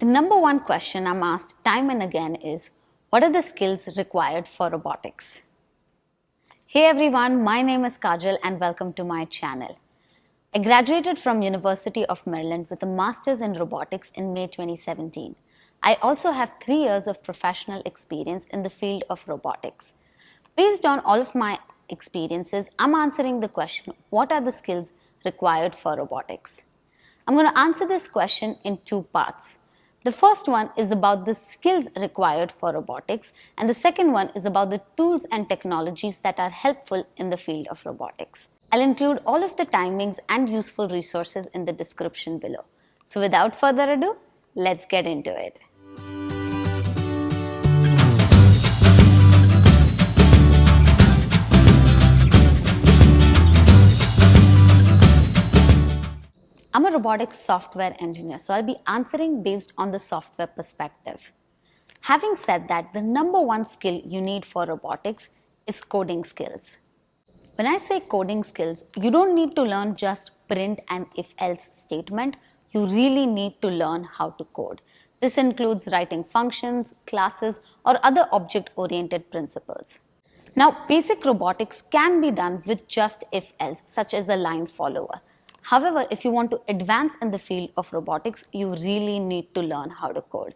The number one question I'm asked time and again is, what are the skills required for robotics? Hey everyone, my name is Kajal and welcome to my channel. I graduated from University of Maryland with a Master's in Robotics in May 2017. I also have 3 years of professional experience in the field of robotics. Based on all of my experiences, I'm answering the question, what are the skills required for robotics? I'm going to answer this question in 2 parts. The first one is about the skills required for robotics, and the second one is about the tools and technologies that are helpful in the field of robotics. I'll include all of the timings and useful resources in the description below. So without further ado, let's get into it. I'm a robotics software engineer, so I'll be answering based on the software perspective. Having said that, the number one skill you need for robotics is coding skills. When I say coding skills, you don't need to learn just print and if-else statement. You really need to learn how to code. This includes writing functions, classes, or other object-oriented principles. Now, basic robotics can be done with just if-else, such as a line follower. However, if you want to advance in the field of robotics, you really need to learn how to code.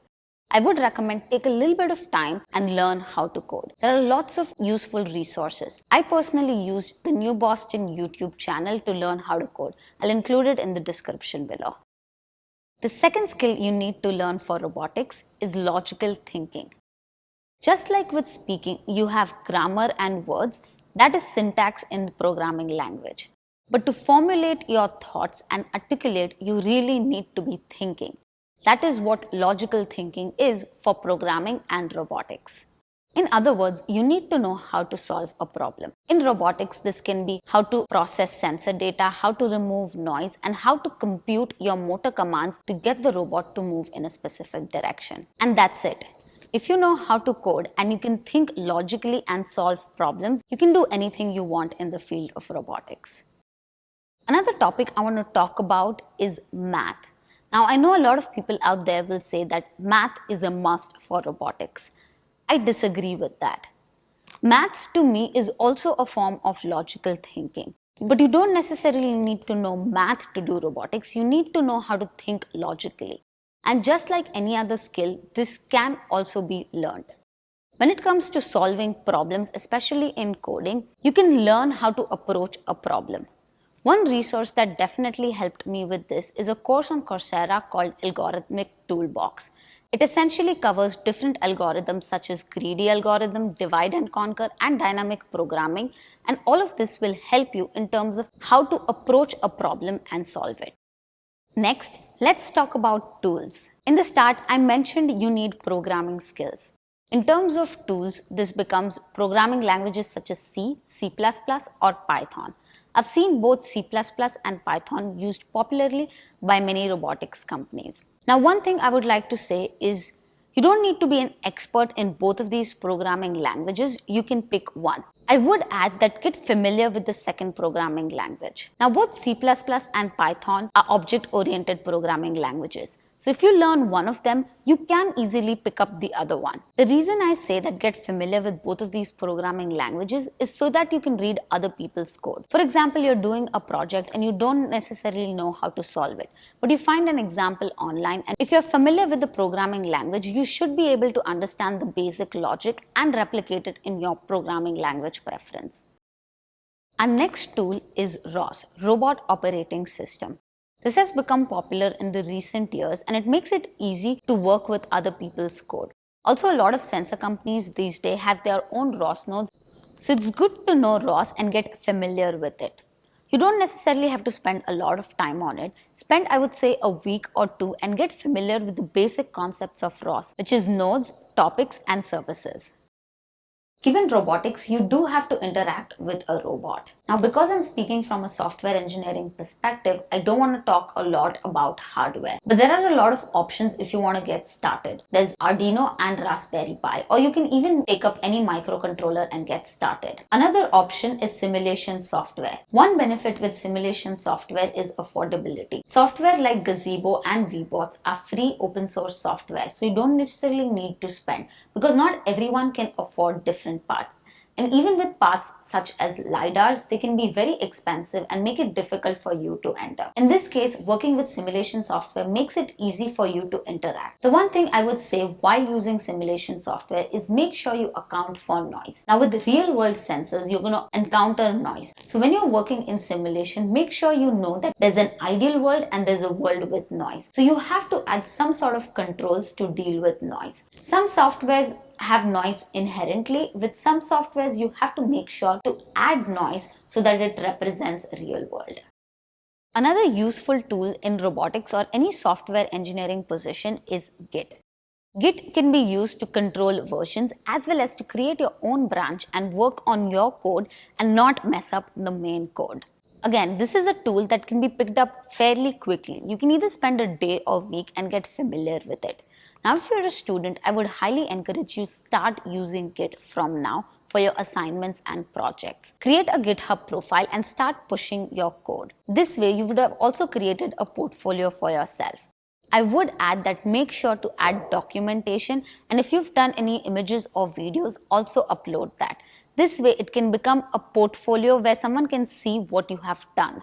I would recommend take a little bit of time and learn how to code. There are lots of useful resources. I personally used the New Boston YouTube channel to learn how to code. I'll include it in the description below. The second skill you need to learn for robotics is logical thinking. Just like with speaking, you have grammar and words, that is syntax in the programming language. But to formulate your thoughts and articulate, you really need to be thinking. That is what logical thinking is for programming and robotics. In other words, you need to know how to solve a problem. In robotics, this can be how to process sensor data, how to remove noise, and how to compute your motor commands to get the robot to move in a specific direction. And that's it. If you know how to code and you can think logically and solve problems, you can do anything you want in the field of robotics. Another topic I want to talk about is math. Now, I know a lot of people out there will say that math is a must for robotics. I disagree with that. Maths to me is also a form of logical thinking. But you don't necessarily need to know math to do robotics. You need to know how to think logically. And just like any other skill, this can also be learned. When it comes to solving problems, especially in coding, you can learn how to approach a problem. One resource that definitely helped me with this is a course on Coursera called Algorithmic Toolbox. It essentially covers different algorithms such as greedy algorithm, divide and conquer, and dynamic programming, and all of this will help you in terms of how to approach a problem and solve it. Next, let's talk about tools. In the start, I mentioned you need programming skills. In terms of tools, this becomes programming languages such as C, C++, or Python. I've seen both C++ and Python used popularly by many robotics companies. Now, one thing I would like to say is you don't need to be an expert in both of these programming languages. You can pick one. I would add that get familiar with the second programming language. Now, both C++ and Python are object-oriented programming languages. So if you learn one of them, you can easily pick up the other one. The reason I say that get familiar with both of these programming languages is so that you can read other people's code. For example, you're doing a project and you don't necessarily know how to solve it, but you find an example online, and if you're familiar with the programming language, you should be able to understand the basic logic and replicate it in your programming language preference. Our next tool is ROS, Robot Operating System. This has become popular in the recent years and it makes it easy to work with other people's code. Also, a lot of sensor companies these days have their own ROS nodes, so it's good to know ROS and get familiar with it. You don't necessarily have to spend a lot of time on it. Spend, I would say, a week or 2 and get familiar with the basic concepts of ROS, which is nodes, topics, and services. Given robotics, you do have to interact with a robot. Now, because I'm speaking from a software engineering perspective, I don't want to talk a lot about hardware. But there are a lot of options if you want to get started. There's Arduino and Raspberry Pi, or you can even take up any microcontroller and get started. Another option is simulation software. One benefit with simulation software is affordability. Software like Gazebo and VBots are free open source software, so you don't necessarily need to spend, because not everyone can afford different parts. And even with parts such as LiDARs, they can be very expensive and make it difficult for you to enter. In this case, working with simulation software makes it easy for you to interact. The one thing I would say while using simulation software is make sure you account for noise. Now, with real world sensors, you're going to encounter noise. So when you're working in simulation, make sure you know that there's an ideal world and there's a world with noise. So you have to add some sort of controls to deal with noise. Some softwares have noise inherently. With some softwares, you have to make sure to add noise so that it represents real world. Another useful tool in robotics or any software engineering position is Git. Git can be used to control versions as well as to create your own branch and work on your code and not mess up the main code. Again, this is a tool that can be picked up fairly quickly. You can either spend a day or week and get familiar with it. Now, if you're a student, I would highly encourage you start using Git from now for your assignments and projects. Create a GitHub profile and start pushing your code. This way, you would have also created a portfolio for yourself. I would add that make sure to add documentation, and if you've done any images or videos, also upload that. This way, it can become a portfolio where someone can see what you have done.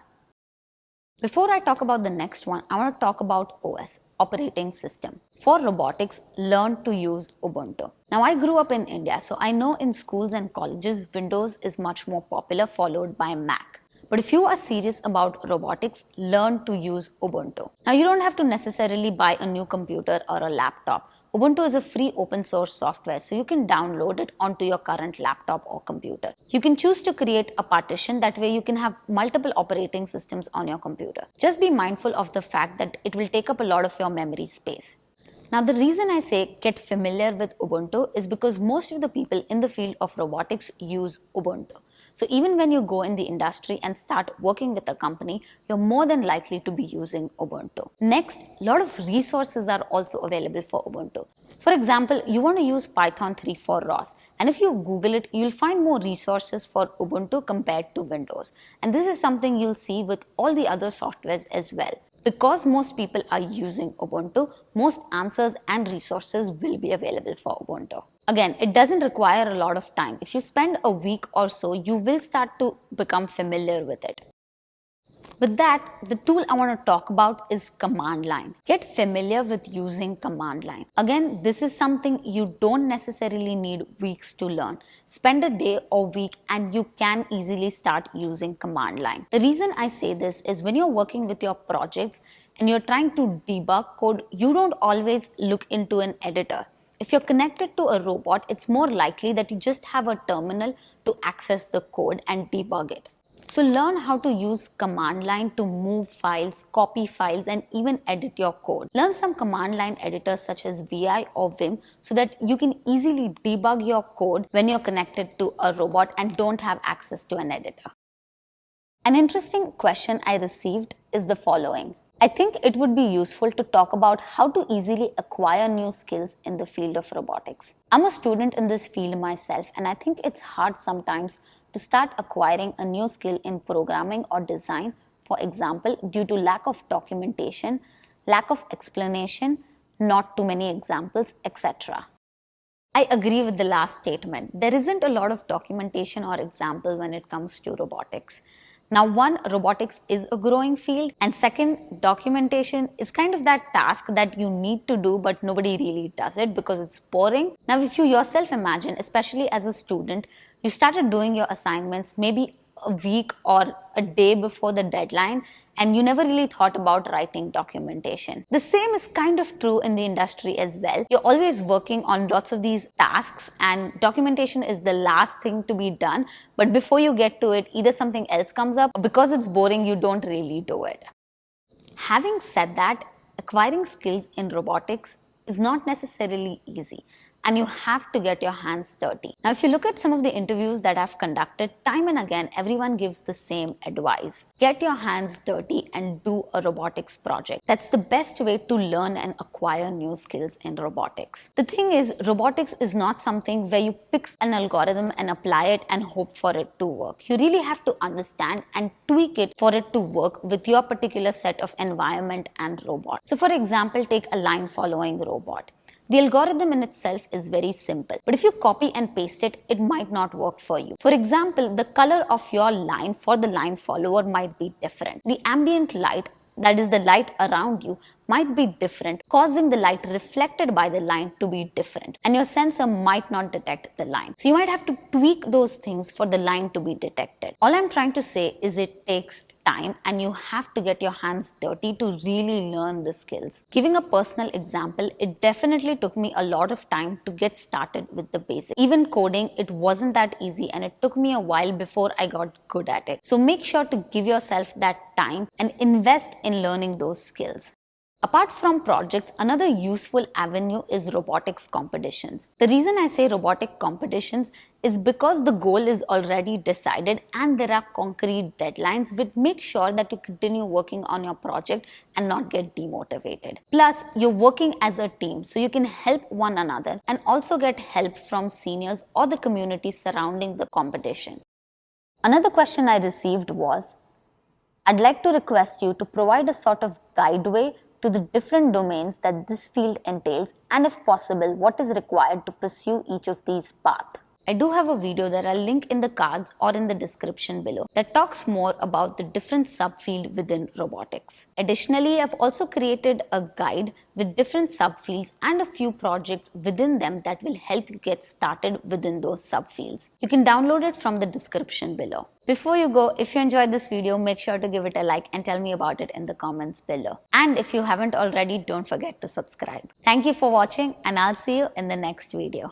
Before I talk about the next one, I want to talk about OS, operating system. For robotics, learn to use Ubuntu. Now, I grew up in India, so I know in schools and colleges, Windows is much more popular, followed by Mac. But if you are serious about robotics, learn to use Ubuntu. Now, you don't have to necessarily buy a new computer or a laptop. Ubuntu is a free open source software, so you can download it onto your current laptop or computer. You can choose to create a partition, that way you can have multiple operating systems on your computer. Just be mindful of the fact that it will take up a lot of your memory space. Now, the reason I say get familiar with Ubuntu is because most of the people in the field of robotics use Ubuntu. So even when you go in the industry and start working with a company, you're more than likely to be using Ubuntu. Next, a lot of resources are also available for Ubuntu. For example, you want to use Python 3 for ROS, and if you Google it, you'll find more resources for Ubuntu compared to Windows. And this is something you'll see with all the other softwares as well. Because most people are using Ubuntu, most answers and resources will be available for Ubuntu. Again, it doesn't require a lot of time. If you spend a week or so, you will start to become familiar with it. With that, the tool I want to talk about is command line. Get familiar with using command line. Again, this is something you don't necessarily need weeks to learn. Spend a day or week and you can easily start using command line. The reason I say this is when you're working with your projects and you're trying to debug code, you don't always look into an editor. If you're connected to a robot, it's more likely that you just have a terminal to access the code and debug it. So learn how to use command line to move files, copy files, and even edit your code. Learn some command line editors such as VI or Vim so that you can easily debug your code when you're connected to a robot and don't have access to an editor. An interesting question I received is the following. I think it would be useful to talk about how to easily acquire new skills in the field of robotics. I'm a student in this field myself, and I think it's hard sometimes to start acquiring a new skill in programming or design, for example, due to lack of documentation, lack of explanation, not too many examples, etc. I agree with the last statement. There isn't a lot of documentation or example when it comes to robotics. Now, one, robotics is a growing field, and second, documentation is kind of that task that you need to do, but nobody really does it because it's boring. Now, if you yourself imagine, especially as a student, you started doing your assignments maybe a week or a day before the deadline, and you never really thought about writing documentation. The same is kind of true in the industry as well. You're always working on lots of these tasks, and documentation is the last thing to be done. But before you get to it, either something else comes up, or because it's boring, you don't really do it. Having said that, acquiring skills in robotics is not necessarily easy. and you have to get your hands dirty. Now, if you look at some of the interviews that I've conducted, time and again, everyone gives the same advice. Get your hands dirty and do a robotics project. That's the best way to learn and acquire new skills in robotics. The thing is, robotics is not something where you pick an algorithm and apply it and hope for it to work. You really have to understand and tweak it for it to work with your particular set of environment and robot. So for example, take a line following robot. The algorithm in itself is very simple, but if you copy and paste it, it might not work for you. For example, the color of your line for the line follower might be different. The ambient light, that is the light around you, might be different, causing the light reflected by the line to be different, and your sensor might not detect the line. So you might have to tweak those things for the line to be detected. All I'm trying to say is it takes time and you have to get your hands dirty to really learn the skills. Giving a personal example, it definitely took me a lot of time to get started with the basics. Even coding, it wasn't that easy and it took me a while before I got good at it. So make sure to give yourself that time and invest in learning those skills. Apart from projects, another useful avenue is robotics competitions. The reason I say robotic competitions is because the goal is already decided and there are concrete deadlines which make sure that you continue working on your project and not get demotivated. Plus, you're working as a team, so you can help one another and also get help from seniors or the community surrounding the competition. Another question I received was, I'd like to request you to provide a sort of guideway to the different domains that this field entails, and if possible, what is required to pursue each of these paths. I do have a video that I'll link in the cards or in the description below that talks more about the different subfields within robotics. Additionally, I've also created a guide with different subfields and a few projects within them that will help you get started within those subfields. You can download it from the description below. Before you go, if you enjoyed this video, make sure to give it a like and tell me about it in the comments below. And if you haven't already, don't forget to subscribe. Thank you for watching and I'll see you in the next video.